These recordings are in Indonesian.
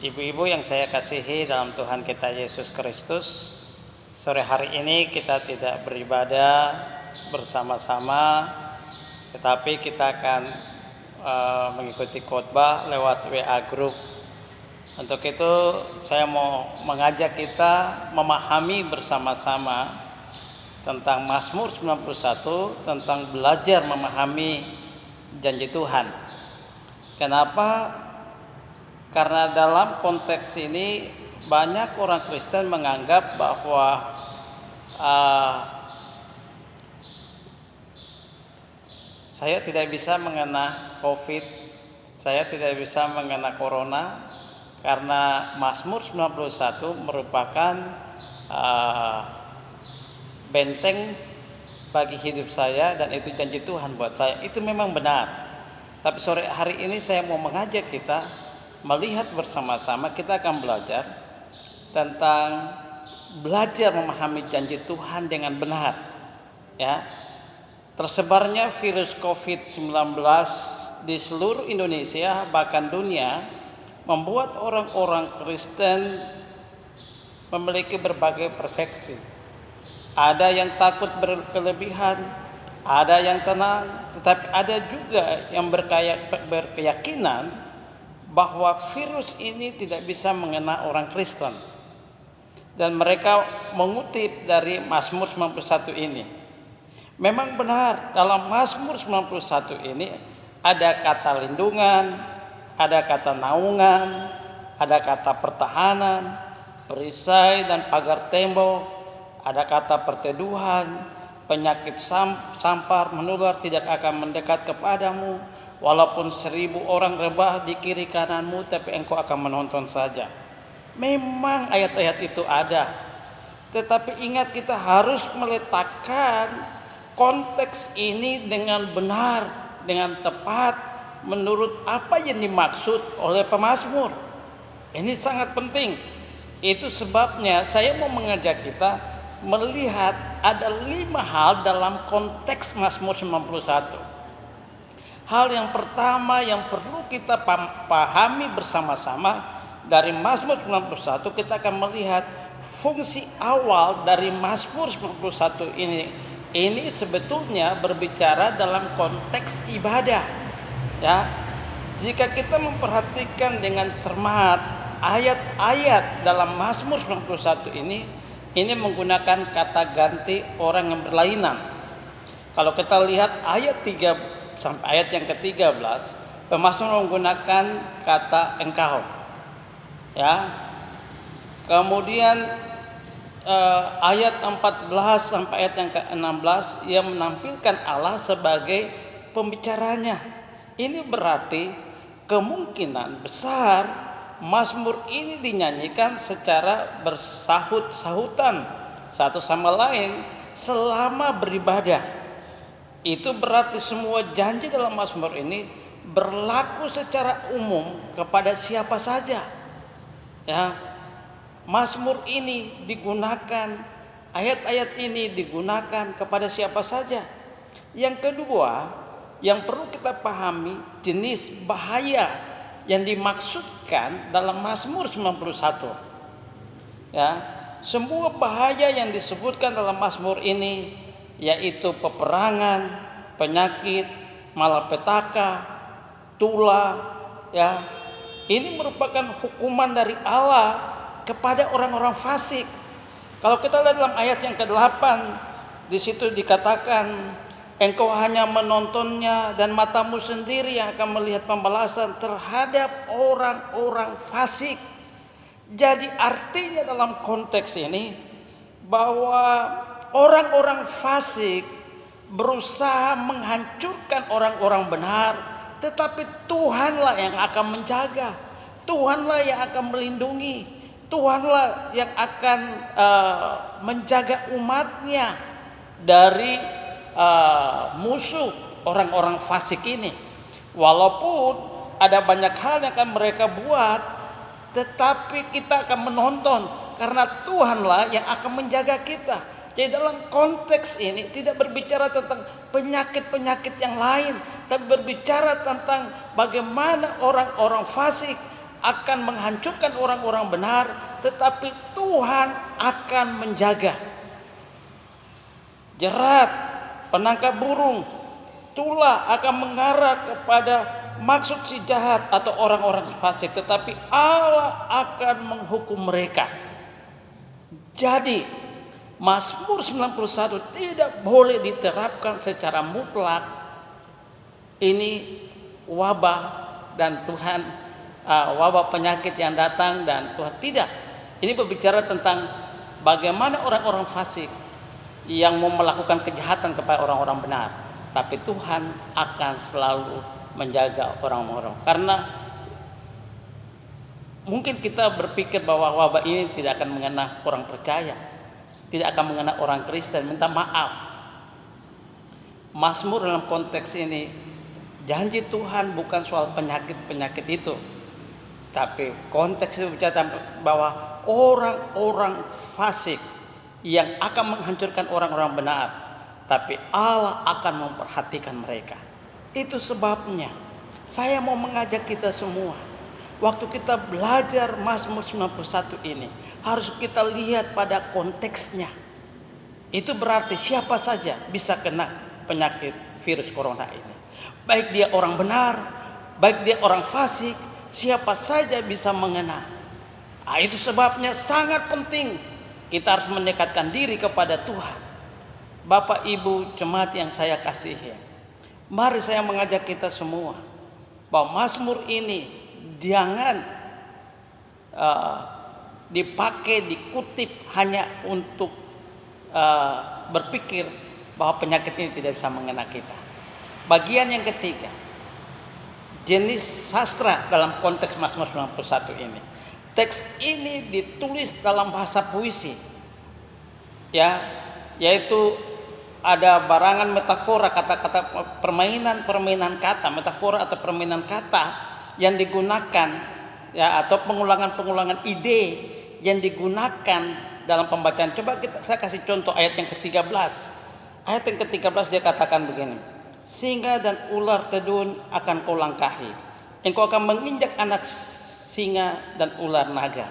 Ibu-ibu yang saya kasihi dalam Tuhan kita Yesus Kristus, sore hari ini kita tidak beribadah bersama-sama, tetapi kita akan mengikuti khotbah lewat WA Group. Untuk itu saya mau mengajak kita memahami bersama-sama tentang Mazmur 91, tentang belajar memahami janji Tuhan. Kenapa? Karena dalam konteks ini banyak orang Kristen menganggap bahwa saya tidak bisa mengena COVID, saya tidak bisa mengena Corona, karena Mazmur 91 merupakan benteng bagi hidup saya dan itu janji Tuhan buat saya. Itu memang benar. Tapi sore hari ini saya mau mengajak kita melihat bersama-sama, kita akan belajar tentang belajar memahami janji Tuhan dengan benar. Ya, tersebarnya virus COVID-19 di seluruh Indonesia bahkan dunia membuat orang-orang Kristen memiliki berbagai persepsi. Ada yang takut berkelebihan, ada yang tenang, tetapi ada juga yang berkeyakinan bahwa virus ini tidak bisa mengena orang Kristen. Dan mereka mengutip dari Mazmur 91 ini. Memang benar, dalam Mazmur 91 ini ada kata lindungan, ada kata naungan, ada kata pertahanan, perisai dan pagar tembok, ada kata perteduhan, penyakit sampar menular tidak akan mendekat kepadamu, walaupun 1000 orang rebah di kiri kananmu, tapi engkau akan menonton saja. Memang ayat-ayat itu ada, tetapi ingat kita harus meletakkan konteks ini dengan benar, dengan tepat, menurut apa yang dimaksud oleh pemazmur. Ini sangat penting. Itu sebabnya saya mau mengajak kita melihat ada 5 hal dalam konteks Mazmur 91. Hal yang pertama yang perlu kita pahami bersama-sama dari Mazmur 91, kita akan melihat fungsi awal dari Mazmur 91 ini. Ini sebetulnya berbicara dalam konteks ibadah. Ya, jika kita memperhatikan dengan cermat ayat-ayat dalam Mazmur 91 ini menggunakan kata ganti orang yang berlainan. Kalau kita lihat ayat 3 sampai ayat yang ke-13, pemazmur menggunakan kata engkau. Ya. Kemudian ayat 14 sampai ayat yang ke-16 ia menampilkan Allah sebagai pembicaranya. Ini berarti kemungkinan besar mazmur ini dinyanyikan secara bersahut-sahutan satu sama lain selama beribadah. Itu berarti semua janji dalam Mazmur ini berlaku secara umum kepada siapa saja. Ya, Mazmur ini digunakan, ayat-ayat ini digunakan kepada siapa saja. Yang kedua, yang perlu kita pahami jenis bahaya yang dimaksudkan dalam Mazmur 91. Ya, semua bahaya yang disebutkan dalam Mazmur ini yaitu peperangan, penyakit, malapetaka, tula, ya. Ini merupakan hukuman dari Allah kepada orang-orang fasik. Kalau kita lihat dalam ayat yang ke-8, di situ dikatakan engkau hanya menontonnya dan matamu sendiri yang akan melihat pembalasan terhadap orang-orang fasik. Jadi artinya dalam konteks ini bahwa orang-orang fasik berusaha menghancurkan orang-orang benar, tetapi Tuhanlah yang akan menjaga, Tuhanlah yang akan melindungi, Tuhanlah yang akan menjaga umatnya dari musuh orang-orang fasik ini. Walaupun ada banyak hal yang akan mereka buat, tetapi kita akan menonton karena Tuhanlah yang akan menjaga kita. Jadi dalam konteks ini tidak berbicara tentang penyakit-penyakit yang lain, tapi berbicara tentang bagaimana orang-orang fasik akan menghancurkan orang-orang benar, tetapi Tuhan akan menjaga. Jerat, penangkap burung, tulah akan mengarah kepada maksud si jahat atau orang-orang fasik, tetapi Allah akan menghukum mereka. Jadi Mazmur 91 tidak boleh diterapkan secara mutlak. Ini wabah dan Tuhan, wabah penyakit yang datang dan Tuhan tidak. Ini berbicara tentang bagaimana orang-orang fasik yang mau melakukan kejahatan kepada orang-orang benar, tapi Tuhan akan selalu menjaga orang-orang. Karena mungkin kita berpikir bahwa wabah ini tidak akan mengena orang percaya, tidak akan mengena orang Kristen. Minta maaf, Mazmur dalam konteks ini, janji Tuhan bukan soal penyakit-penyakit itu, tapi konteks itu bicara bahwa orang-orang fasik yang akan menghancurkan orang-orang benar, tapi Allah akan memperhatikan mereka. Itu sebabnya saya mau mengajak kita semua, waktu kita belajar Mazmur 91 ini, harus kita lihat pada konteksnya. Itu berarti siapa saja bisa kena penyakit virus corona ini, baik dia orang benar, baik dia orang fasik, siapa saja bisa mengena. Itu sebabnya sangat penting kita harus mendekatkan diri kepada Tuhan. Bapak Ibu jemaat yang saya kasihi, mari saya mengajak kita semua bahwa Mazmur ini jangan dipakai, dikutip hanya untuk berpikir bahwa penyakit ini tidak bisa mengena kita. Bagian yang ketiga, jenis sastra dalam konteks Mazmur 91 ini. Teks ini ditulis dalam bahasa puisi, ya, yaitu ada barangan metafora, kata-kata permainan kata, metafora atau permainan kata yang digunakan, ya, atau pengulangan ide yang digunakan dalam pembacaan. Coba saya kasih contoh ayat yang ke-13. Ayat yang ke-13 dia katakan begini: singa dan ular tedun akan kau langkahi, engkau akan menginjak anak singa dan ular naga.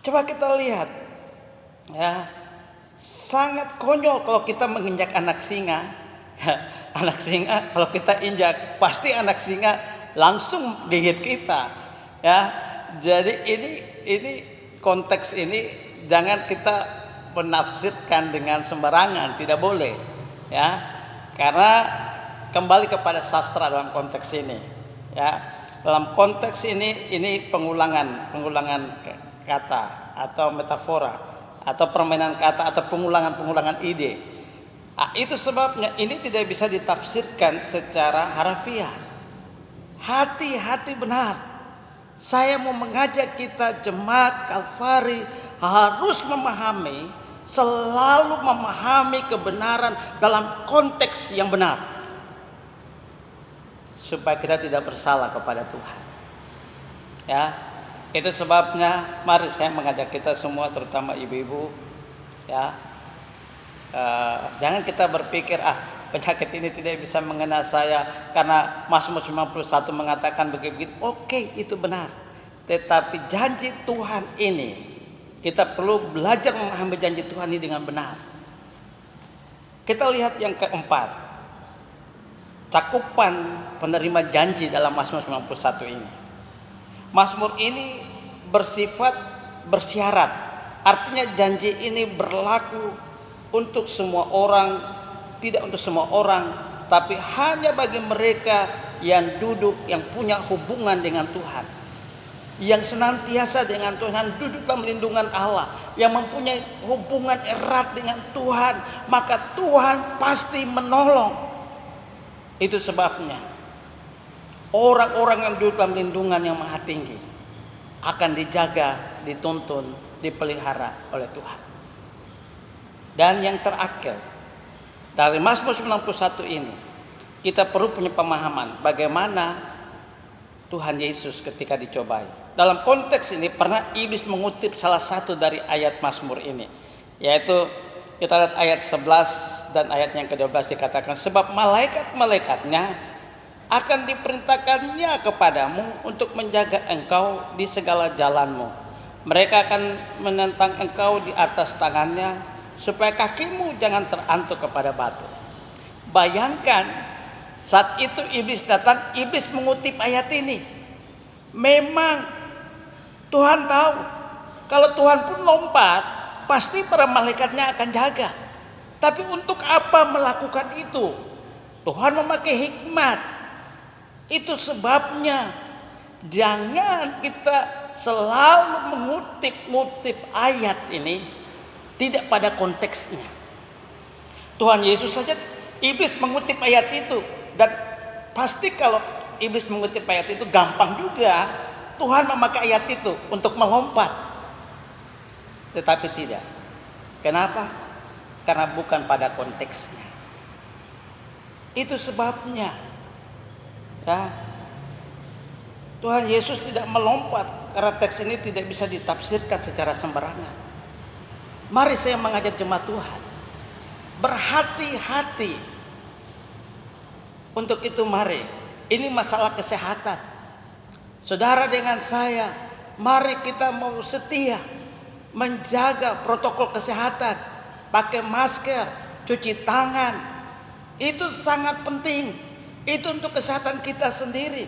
Coba kita lihat, ya, sangat konyol kalau kita menginjak anak singa. Anak singa kalau kita injak, pasti anak singa langsung gigit kita, ya. Jadi ini konteks ini jangan kita menafsirkan dengan sembarangan, tidak boleh, ya. Karena kembali kepada sastra dalam konteks ini, ya. Dalam konteks ini pengulangan kata atau metafora atau permainan kata atau pengulangan ide. Itu sebabnya ini tidak bisa ditafsirkan secara harfiah. Hati-hati benar. Saya mau mengajak kita jemaat Kalvari harus selalu memahami kebenaran dalam konteks yang benar, supaya kita tidak bersalah kepada Tuhan. Ya, itu sebabnya mari saya mengajak kita semua, terutama ibu-ibu, ya, jangan kita berpikir penyakit ini tidak bisa mengena saya karena Mazmur 91 mengatakan begitu. Oke, itu benar. Tetapi janji Tuhan ini kita perlu belajar memahami janji Tuhan ini dengan benar. Kita lihat yang keempat, cakupan penerima janji dalam Mazmur 91 ini. Mazmur ini bersifat bersyarat. Artinya janji ini berlaku untuk semua orang, tidak untuk semua orang, tapi hanya bagi mereka yang punya hubungan dengan Tuhan, yang senantiasa dengan Tuhan, duduk dalam lindungan Allah, yang mempunyai hubungan erat dengan Tuhan, maka Tuhan pasti menolong. Itu sebabnya orang-orang yang duduk dalam lindungan yang maha tinggi akan dijaga, dituntun, dipelihara oleh Tuhan. Dan yang terakhir, dari Mazmur 91 ini kita perlu punya pemahaman bagaimana Tuhan Yesus ketika dicobai. Dalam konteks ini pernah iblis mengutip salah satu dari ayat Mazmur ini, yaitu kita lihat ayat 11 dan ayat yang ke-12 dikatakan, sebab malaikat-malaikatnya akan diperintahkannya kepadamu untuk menjaga engkau di segala jalanmu. Mereka akan menentang engkau di atas tangannya, supaya kakimu jangan terantuk kepada batu. Bayangkan, saat itu iblis datang, iblis mengutip ayat ini. Memang Tuhan tahu, kalau Tuhan pun lompat, pasti para malaikatnya akan jaga. Tapi untuk apa melakukan itu? Tuhan memakai hikmat. Itu sebabnya jangan kita selalu mengutip ayat ini tidak pada konteksnya. Tuhan Yesus saja, iblis mengutip ayat itu, dan pasti kalau iblis mengutip ayat itu gampang juga Tuhan memakai ayat itu untuk melompat. Tetapi tidak. Kenapa? Karena bukan pada konteksnya. Itu sebabnya ya, Tuhan Yesus tidak melompat, karena teks ini tidak bisa ditafsirkan secara sembarangan. Mari saya mengajak jemaat Tuhan, berhati-hati. Untuk itu mari, ini masalah kesehatan. Saudara dengan saya, mari kita mau setia menjaga protokol kesehatan, pakai masker, cuci tangan. Itu sangat penting. Itu untuk kesehatan kita sendiri.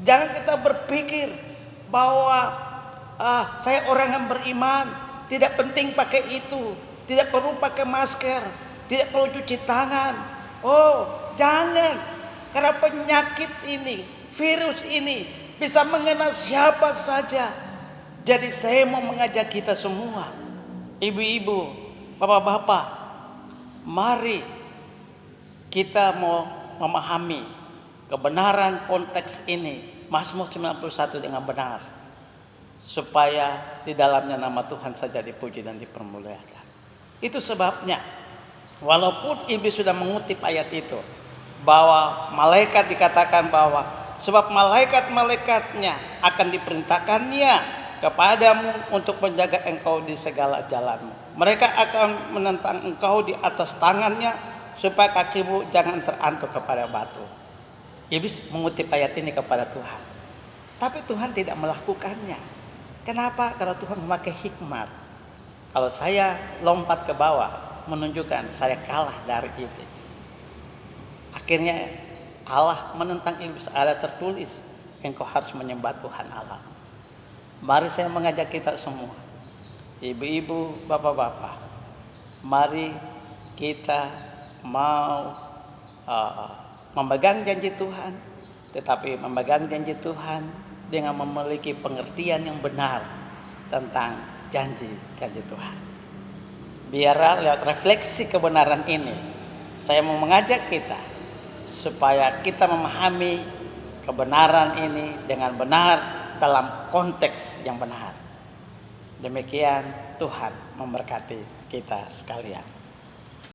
Jangan kita berpikir bahwa saya orang yang beriman, tidak penting pakai itu, tidak perlu pakai masker, tidak perlu cuci tangan. Oh, jangan. Karena penyakit ini, virus ini bisa mengenal siapa saja. Jadi saya mau mengajak kita semua, ibu-ibu, bapak-bapak, mari kita mau memahami kebenaran konteks ini, Mazmur 91 dengan benar, supaya di dalamnya nama Tuhan saja dipuji dan dipermuliakan. Itu sebabnya walaupun iblis sudah mengutip ayat itu, bahwa malaikat dikatakan bahwa sebab malaikat-malaikatnya akan diperintahkannya kepadamu untuk menjaga engkau di segala jalanmu. Mereka akan menentang engkau di atas tangannya, supaya kakimu jangan terantuk kepada batu. Iblis mengutip ayat ini kepada Tuhan, tapi Tuhan tidak melakukannya. Kenapa? Karena Tuhan memakai hikmat. Kalau saya lompat ke bawah, menunjukkan saya kalah dari iblis. Akhirnya Allah menentang iblis. Ada tertulis, engkau harus menyembah Tuhan Allah. Mari saya mengajak kita semua, ibu-ibu, bapak-bapak, mari kita mau memegang janji Tuhan, tetapi memegang janji Tuhan dengan memiliki pengertian yang benar tentang janji-janji Tuhan. Biarlah lewat refleksi kebenaran ini, saya mau mengajak kita supaya kita memahami kebenaran ini dengan benar dalam konteks yang benar. Demikian, Tuhan memberkati kita sekalian.